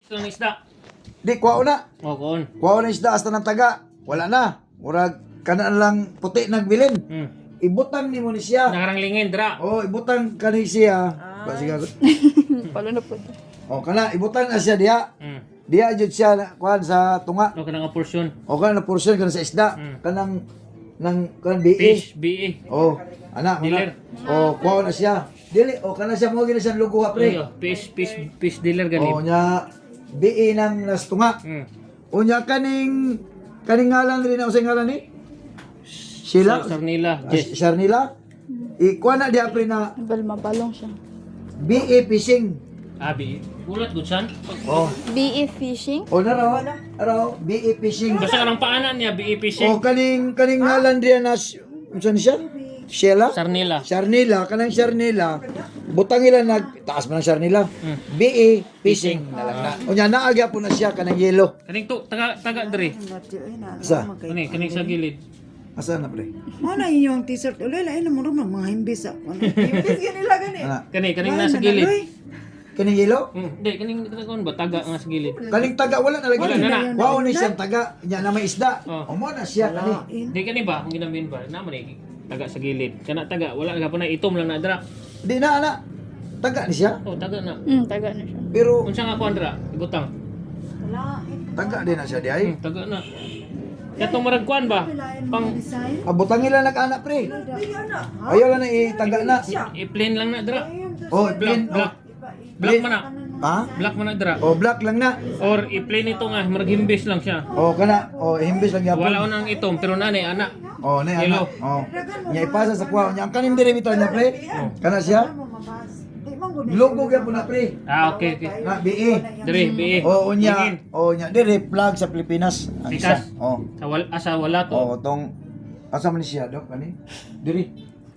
Lang isda. Di, kuwao na. O, kuon. Kuwao na isda hasta ng taga. Wala na. Murag, kana lang puti nagbilin. Ibutang ni mo ni siya. Nakarang dra. Oh, ibutang kani siya. Basiga. Palo na po. Oh, kana ibutang na siya diha. Diha jud siya kuan sa tunga. O, kanang portion. O kana na portion kana sa isda. Kanang nang kan BE. Fish, BE. Oh, ana, Dealer. Oh, kuwao na siya. Dili, o kana siya mo gina siya lugo ha pre. Ayo, fish dealer Oh, gani. nya BE nang nas tunga. Unya kaning ngalan rin na usay ngalan ni? Sheila? Sarnila. Yes. Sharnila? Ikuha na diha pre na Bal mabalong siya. BE fishing. Abi. Ulat gud san. Oh. BE Fishing. O na raw, BE fishing. Basta kanang paanan niya BE fishing. O kaning ngalan diha na unsa ni siya? Sheila? Sarnila. Sharnila, kanang Sharnila. Butang ila taas man ang Sharnila. BE fishing na lang na. Unya naagya po na siya kanang yellow. Kaning to taga diri. Sa? Kaning sa gilid. Asa na pre? Mana inyong t-shirt ulit lain na murong mga himbis ako. Himbis ganila gani. Ana. Kaning nasa gilid. Kaning yellow? Hindi, kaning kon ba taga nga sa gilid. Kaning taga wala na lagi. Wala na. Wow ni siyang taga. Nya na may isda. Oh. Mo na siya kani. Di kani ba kung ginamin ba? Naman ni taga sa gilid. Kana taga wala ka pa na itom lang na dra. Di na ana. Taga ni siya. Oh, taga na. Taga na siya. Pero Unsa nga kuan dra? Ibutang. taga din na siya di ay. Taga na. Katong marag kuan ba? Pang Abutang ila nag-anak pre. Ayaw lang na taga na. i-plain lang na dra. Oh, Black, plain. black. Black man na. Ha? Black man na dra. Oh, black lang na. Or i-plain ito nga, marag himbis lang siya. Oh, kana. Oh, himbis lang yapon. Wala nang itom pero nanay ana. Oh, na Yellow. ana. Oh. Nya ipasa sa kuha. Nya ang kanin dire bitaw niya pre. Kana siya. Logo gyud po na pre. Ah, okay, okay. Na BE. Diri, BE. Oh, unya. Tingin. Oh, nya dire flag sa Pilipinas. Ang isa. Pikas. Oh. Sa wala to. Oh, tong asa man siya dok kani? Diri.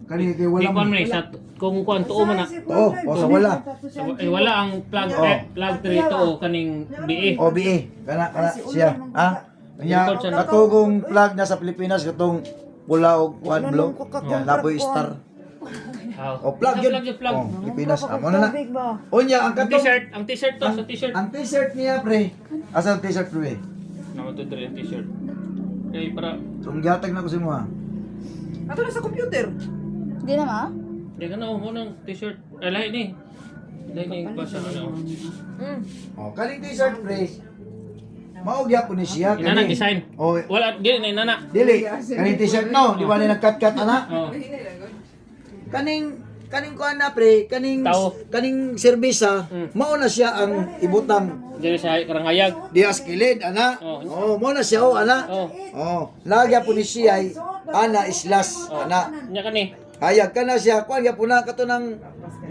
Kani kay Di wala kuan man. man sa kung kuan tuo man na. Oh, oh sa wala. Wala ang plug plug diri to kaning BE. Oh, BE. Kana siya. Ha? Nya katugong flag na sa Pilipinas katong pula og one blue. Yan laboy star. Oh, plug yun. Plug. Oh, Pilipinas. Amo na na. Unya ang Ang katong t-shirt to, sa t-shirt. ang t-shirt niya pre. Asa ang t-shirt pre? Naman to diri ang t-shirt. Kay para Tung gihatag na ko sa imo ha. Ato na sa computer. Di na ma? di ka na mo nang t-shirt. Ay lahi ni. Lahi ni basa na ako. Oh, kaning t-shirt pre. Mao gyapon ni siya Inana design. Oh, Wala di na inana. dili. Kaning t-shirt no, di ba ni nagkat-kat ana? Oh. Kaning kuan na pre, Tao. kaning serbisa, mao na siya ang ibutang Diri sa karangayag. dias kilid ana. Oh. Oh, mao na siya ana. Oh. Oh, lagya po ni siya ay ana islas ana. Nya kani. Hayag ka na siya, kuan gyapon na kato ng